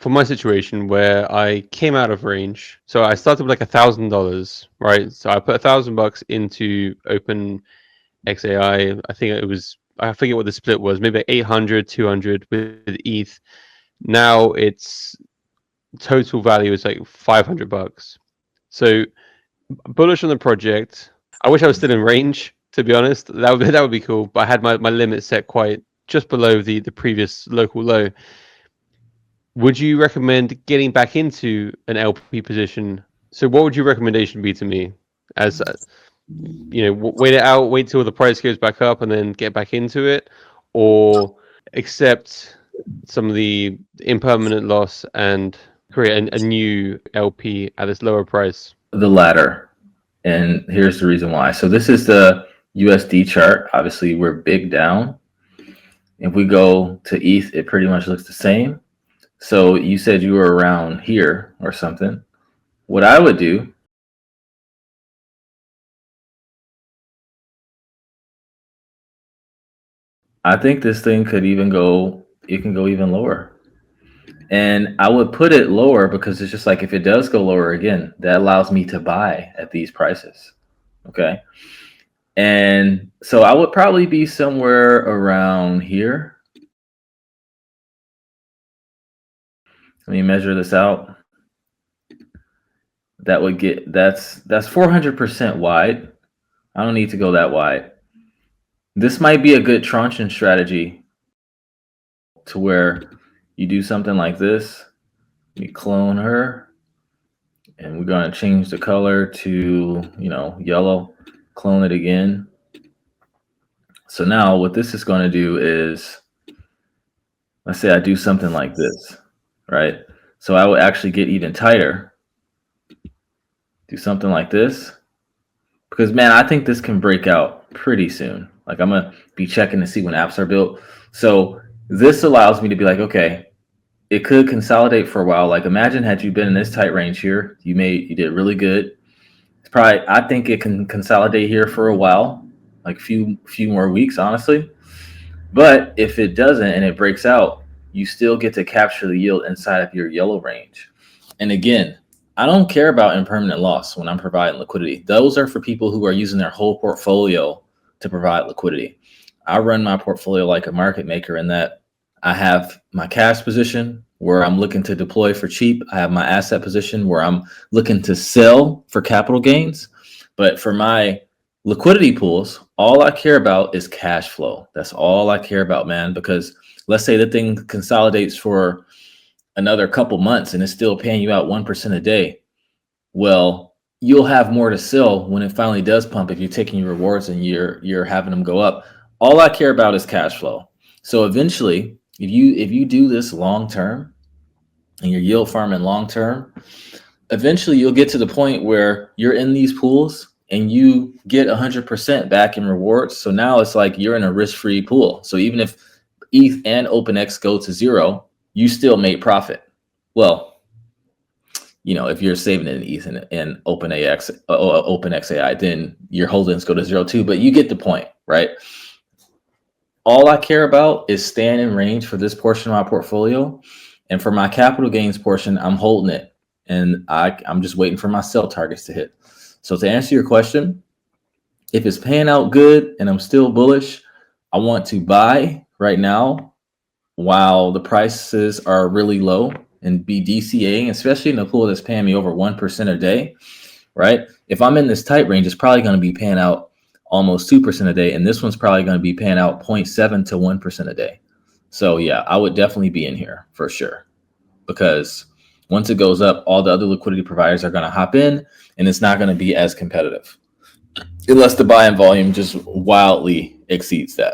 for my situation where I came out of range. So I started with like $1,000, right? So I put $1,000 into Open XAI. I forget what the split was, maybe 800, 200 with ETH. Now it's total value is like $500. So bullish on the project. I wish I was still in range, to be honest. That would be cool. But I had my limit set quite just below the previous local low. Would you recommend getting back into an LP position? So what would your recommendation be to me? As wait it out, wait till the price goes back up and then get back into it, or accept some of the impermanent loss and create a new LP at this lower price? The latter. And here's the reason why. So this is the USD chart. Obviously, we're big down. If we go to ETH, it pretty much looks the same. So you said you were around here or something. What I would do, I think this thing could even go, it can go even lower. And I would put it lower because it's just like, if it does go lower again, that allows me to buy at these prices. Okay. And so I would probably be somewhere around here. Let me measure this out. That would get, that's 400% wide. I don't need to go that wide. This might be a good tranching strategy to where you do something like this. We clone her and we're going to change the color to, yellow, clone it again. So now what this is going to do is, let's say I do something like this, right? So I would actually get even tighter. Do something like this, because man, I think this can break out pretty soon. Like I'm gonna be checking to see when apps are built. So this allows me to be like, okay, it could consolidate for a while. Like imagine had you been in this tight range here, you did really good. It's probably, I think it can consolidate here for a while, like a few more weeks, honestly. But if it doesn't and it breaks out, you still get to capture the yield inside of your yellow range. And again, I don't care about impermanent loss when I'm providing liquidity. Those are for people who are using their whole portfolio to provide liquidity. I run my portfolio like a market maker in that I have my cash position where I'm looking to deploy for cheap. I have my asset position where I'm looking to sell for capital gains. But for my liquidity pools, all I care about is cash flow. That's all I care about, man, because let's say the thing consolidates for another couple months and it's still paying you out 1% a day. Well, you'll have more to sell when it finally does pump if you're taking your rewards and you're having them go up. All I care about is cash flow. So eventually, if you do this long term and you're yield farming long term, eventually you'll get to the point where you're in these pools and you get 100% back in rewards. So now it's like you're in a risk-free pool. So even if ETH and OpenX go to zero, you still make profit. Well, if you're saving it in ETH and OpenXAI, then your holdings go to zero too, but you get the point, right? All I care about is staying in range for this portion of my portfolio. And for my capital gains portion, I'm holding it. And I'm just waiting for my sell targets to hit. So to answer your question, if it's paying out good and I'm still bullish, I want to buy right now while the prices are really low and be DCAing, especially in a pool that's paying me over 1% a day, right? If I'm in this tight range, it's probably going to be paying out almost 2% a day. And this one's probably going to be paying out 0.7 to 1% a day. So yeah, I would definitely be in here for sure, because once it goes up, all the other liquidity providers are going to hop in and it's not going to be as competitive unless the buying volume just wildly exceeds that.